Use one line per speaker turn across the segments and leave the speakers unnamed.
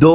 2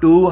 2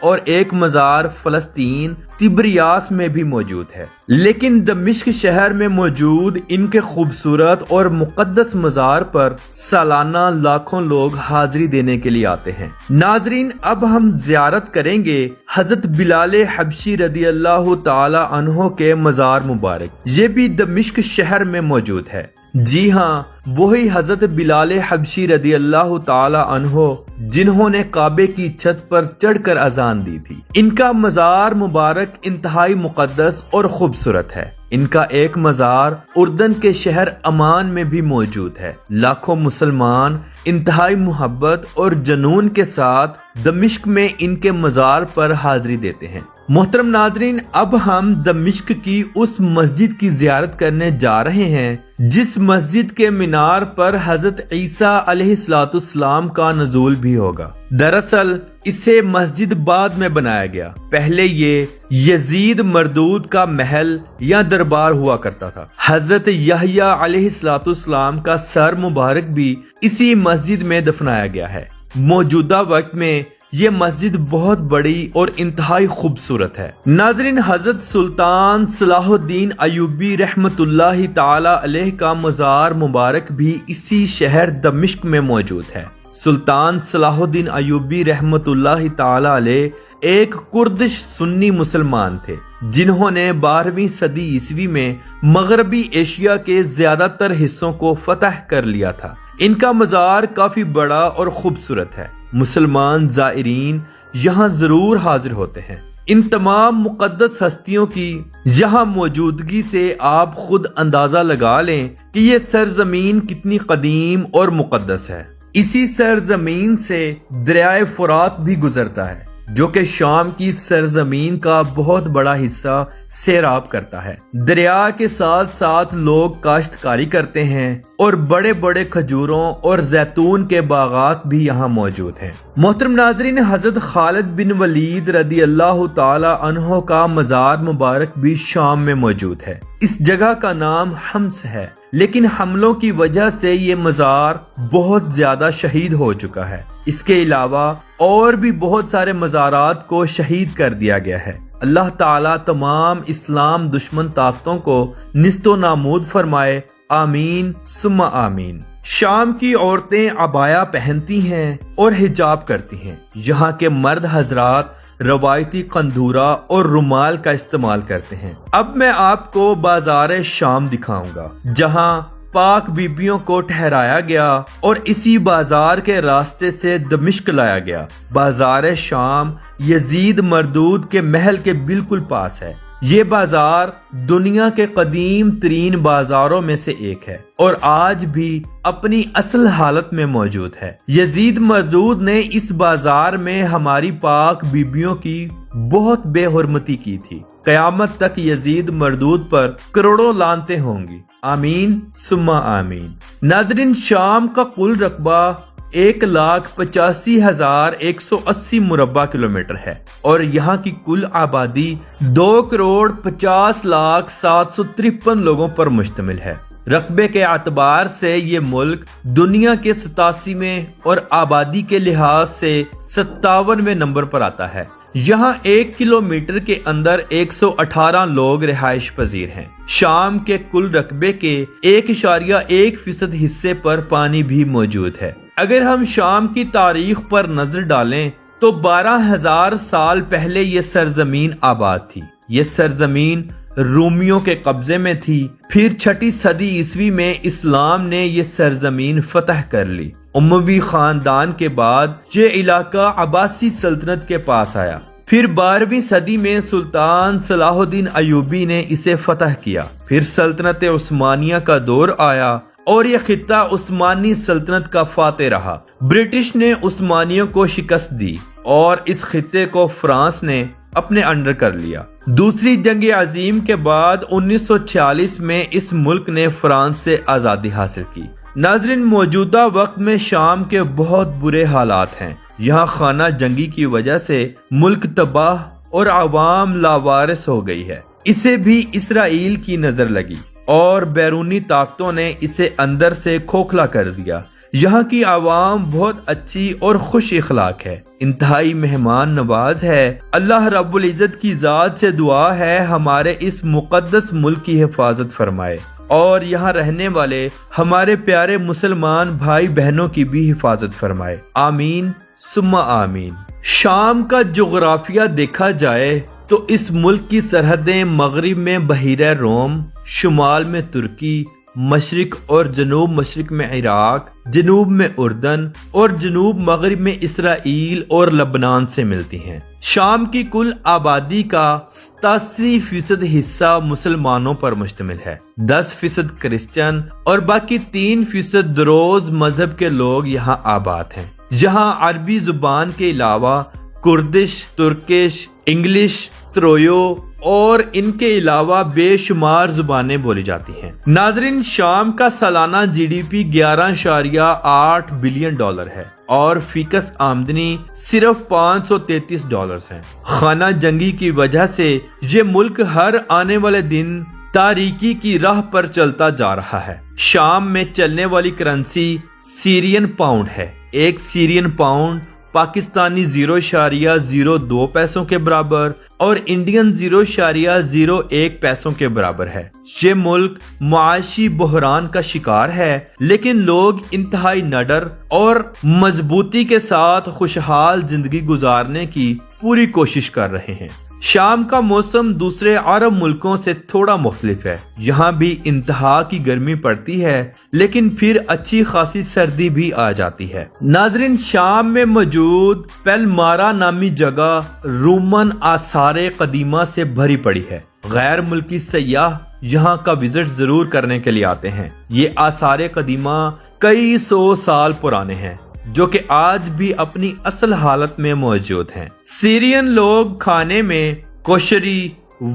اور ایک مزار فلسطین تبریاس میں بھی موجود ہے، لیکن دمشق شہر میں موجود ان کے خوبصورت اور مقدس مزار پر سالانہ لاکھوں لوگ حاضری دینے کے لیے آتے ہیں۔ ناظرین، اب ہم زیارت کریں گے حضرت بلال حبشی رضی اللہ تعالی عنہ کے مزار مبارک۔ یہ بھی دمشق شہر میں موجود ہے۔ جی ہاں، وہی حضرت بلال حبشی رضی اللہ تعالی عنہ جنہوں نے کعبے کی چھت پر چڑھ کر اذان دی تھی۔ ان کا مزار مبارک انتہائی مقدس اور خوبصورت ہے۔ ان کا ایک مزار اردن کے شہر امان میں بھی موجود ہے۔ لاکھوں مسلمان انتہائی محبت اور جنون کے ساتھ دمشق میں ان کے مزار پر حاضری دیتے ہیں۔ محترم ناظرین، اب ہم دمشق کی اس مسجد کی زیارت کرنے جا رہے ہیں جس مسجد کے مینار پر حضرت عیسیٰ علیہ السلام کا نزول بھی ہوگا۔ دراصل اسے مسجد بعد میں بنایا گیا، پہلے یہ یزید مردود کا محل یا دربار ہوا کرتا تھا۔ حضرت یحییٰ علیہ السلام کا سر مبارک بھی اسی مسجد میں دفنایا گیا ہے۔ موجودہ وقت میں یہ مسجد بہت بڑی اور انتہائی خوبصورت ہے۔ ناظرین، حضرت سلطان صلاح الدین ایوبی رحمت اللہ تعالی علیہ کا مزار مبارک بھی اسی شہر دمشق میں موجود ہے۔ سلطان صلاح الدین ایوبی رحمت اللہ تعالی علیہ ایک کردش سنی مسلمان تھے جنہوں نے 12ویں صدی عیسوی میں مغربی ایشیا کے زیادہ تر حصوں کو فتح کر لیا تھا۔ ان کا مزار کافی بڑا اور خوبصورت ہے۔ مسلمان زائرین یہاں ضرور حاضر ہوتے ہیں۔ ان تمام مقدس ہستیوں کی یہاں موجودگی سے آپ خود اندازہ لگا لیں کہ یہ سرزمین کتنی قدیم اور مقدس ہے۔ اسی سرزمین سے دریائے فرات بھی گزرتا ہے جو کہ شام کی سرزمین کا بہت بڑا حصہ سیراب کرتا ہے۔ دریا کے ساتھ ساتھ لوگ کاشتکاری کرتے ہیں اور بڑے بڑے کھجوروں اور زیتون کے باغات بھی یہاں موجود ہیں۔ محترم ناظرین، حضرت خالد بن ولید رضی اللہ تعالی عنہ کا مزار مبارک بھی شام میں موجود ہے۔ اس جگہ کا نام حمص ہے، لیکن حملوں کی وجہ سے یہ مزار بہت زیادہ شہید ہو چکا ہے۔ اس کے علاوہ اور بھی بہت سارے مزارات کو شہید کر دیا گیا ہے۔ اللہ تعالیٰ تمام اسلام دشمن طاقتوں کو نیست و نابود فرمائے، آمین ثم آمین۔ شام کی عورتیں عبایا پہنتی ہیں اور حجاب کرتی ہیں۔ یہاں کے مرد حضرات روایتی قندورہ اور رومال کا استعمال کرتے ہیں۔ اب میں آپ کو بازار شام دکھاؤں گا جہاں پاک بیبیوں کو ٹھہرایا گیا اور اسی بازار کے راستے سے دمشق لایا گیا۔ بازار شام یزید مردود کے محل کے بالکل پاس ہے۔ یہ بازار دنیا کے قدیم ترین بازاروں میں سے ایک ہے اور آج بھی اپنی اصل حالت میں موجود ہے۔ یزید مردود نے اس بازار میں ہماری پاک بیبیوں کی بہت بے حرمتی کی تھی۔ قیامت تک یزید مردود پر کروڑوں لعنتیں ہوں گی، آمین ثم آمین۔ ناظرین، شام کا کل رقبہ 1,85,180 مربع کلومیٹر ہے اور یہاں کی کل آبادی 2,50,07,753 لوگوں پر مشتمل ہے۔ رقبے کے اعتبار سے یہ ملک دنیا کے 87ویں اور آبادی کے لحاظ سے 57ویں نمبر پر آتا ہے۔ یہاں 1 کلومیٹر کے اندر 118 لوگ رہائش پذیر ہیں۔ شام کے کل رقبے کے 1.1% حصے پر پانی بھی موجود ہے۔ اگر ہم شام کی تاریخ پر نظر ڈالیں تو 12,000 سال پہلے یہ سرزمین آباد تھی۔ یہ سرزمین رومیوں کے قبضے میں تھی، پھر 6 صدی عیسوی میں اسلام نے یہ سرزمین فتح کر لی۔ اموی خاندان کے بعد یہ علاقہ عباسی سلطنت کے پاس آیا، پھر 12ویں صدی میں سلطان صلاح الدین ایوبی نے اسے فتح کیا، پھر سلطنت عثمانیہ کا دور آیا اور یہ خطہ عثمانی سلطنت کا فاتح رہا۔ برٹش نے عثمانیوں کو شکست دی اور اس خطے کو فرانس نے اپنے انڈر کر لیا۔ دوسری جنگ عظیم کے بعد 1946 میں اس ملک نے فرانس سے آزادی حاصل کی۔ ناظرین، موجودہ وقت میں شام کے بہت برے حالات ہیں۔ یہاں خانہ جنگی کی وجہ سے ملک تباہ اور عوام لاوارث ہو گئی ہے۔ اسے بھی اسرائیل کی نظر لگی اور بیرونی طاقتوں نے اسے اندر سے کھوکھلا کر دیا۔ یہاں کی عوام بہت اچھی اور خوش اخلاق ہے، انتہائی مہمان نواز ہے۔ اللہ رب العزت کی ذات سے دعا ہے ہمارے اس مقدس ملک کی حفاظت فرمائے اور یہاں رہنے والے ہمارے پیارے مسلمان بھائی بہنوں کی بھی حفاظت فرمائے، آمین ثم آمین۔ شام کا جغرافیہ دیکھا جائے تو اس ملک کی سرحدیں مغرب میں بحیرہ روم، شمال میں ترکی، مشرق اور جنوب مشرق میں عراق، جنوب میں اردن اور جنوب مغرب میں اسرائیل اور لبنان سے ملتی ہیں۔ شام کی کل آبادی کا 87% حصہ مسلمانوں پر مشتمل ہے، 10% کرسچن اور باقی 3% دروز مذہب کے لوگ یہاں آباد ہیں۔ یہاں عربی زبان کے علاوہ کردش، ترکش، انگلش، ترویو اور ان کے علاوہ بے شمار زبانیں بولی جاتی ہیں۔ ناظرین، شام کا سالانہ GDP 11.8 بلین ڈالر ہے اور فیکس آمدنی صرف $533 ہے۔ خانہ جنگی کی وجہ سے یہ ملک ہر آنے والے دن تاریکی کی راہ پر چلتا جا رہا ہے۔ شام میں چلنے والی کرنسی سیرین پاؤنڈ ہے۔ ایک سیرین پاؤنڈ پاکستانی 0.02 پیسوں کے برابر اور انڈین 0.01 پیسوں کے برابر ہے۔ یہ ملک معاشی بحران کا شکار ہے، لیکن لوگ انتہائی نڈر اور مضبوطی کے ساتھ خوشحال زندگی گزارنے کی پوری کوشش کر رہے ہیں۔ شام کا موسم دوسرے عرب ملکوں سے تھوڑا مختلف ہے۔ یہاں بھی انتہا کی گرمی پڑتی ہے، لیکن پھر اچھی خاصی سردی بھی آ جاتی ہے۔ ناظرین، شام میں موجود پیلمارا نامی جگہ رومن آثار قدیمہ سے بھری پڑی ہے۔ غیر ملکی سیاح یہاں کا وزٹ ضرور کرنے کے لیے آتے ہیں۔ یہ آثار قدیمہ کئی 100 سال پرانے ہیں، جو کہ آج بھی اپنی اصل حالت میں موجود ہیں۔ سیرین لوگ کھانے میں کوشری،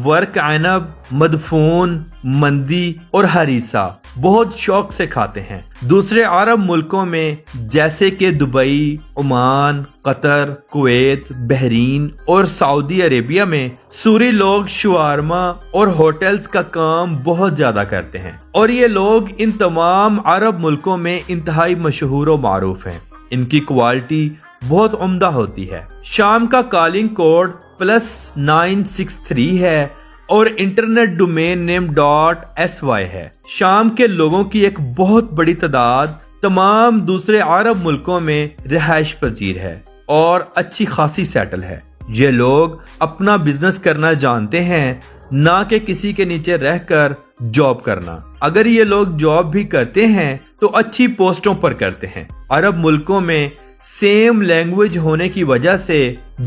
ورق عنب، مدفون، مندی اور ہریسہ بہت شوق سے کھاتے ہیں۔ دوسرے عرب ملکوں میں جیسے کہ دبئی، عمان، قطر، کویت، بحرین اور سعودی عربیہ میں سوری لوگ شوارما اور ہوٹلز کا کام بہت زیادہ کرتے ہیں، اور یہ لوگ ان تمام عرب ملکوں میں انتہائی مشہور و معروف ہیں۔ ان کی کوالٹی بہت عمدہ ہوتی ہے۔ شام کا کالنگ کوڈ +963 ہے اور انٹرنیٹ ڈومین نیم .sy ہے۔ شام کے لوگوں کی ایک بہت بڑی تعداد تمام دوسرے عرب ملکوں میں رہائش پذیر ہے اور اچھی خاصی سیٹل ہے۔ یہ لوگ اپنا بزنس کرنا جانتے ہیں، نہ کہ کسی کے نیچے رہ کر جاب کرنا۔ اگر یہ لوگ جاب بھی کرتے ہیں تو اچھی پوسٹوں پر کرتے ہیں۔ عرب ملکوں میں سیم لینگویج ہونے کی وجہ سے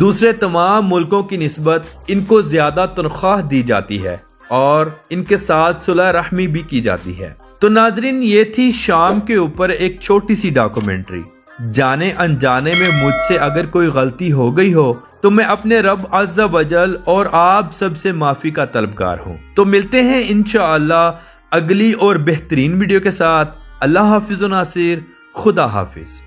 دوسرے تمام ملکوں کی نسبت ان کو زیادہ تنخواہ دی جاتی ہے اور ان کے ساتھ صلح رحمی بھی کی جاتی ہے۔ تو ناظرین، یہ تھی شام کے اوپر ایک چھوٹی سی ڈاکومنٹری۔ جانے انجانے میں مجھ سے اگر کوئی غلطی ہو گئی ہو تو میں اپنے رب عز و جل اور آپ سب سے معافی کا طلبگار ہوں۔ تو ملتے ہیں انشاءاللہ اگلی اور بہترین ویڈیو کے ساتھ۔ اللہ حافظ و ناصر، خدا حافظ۔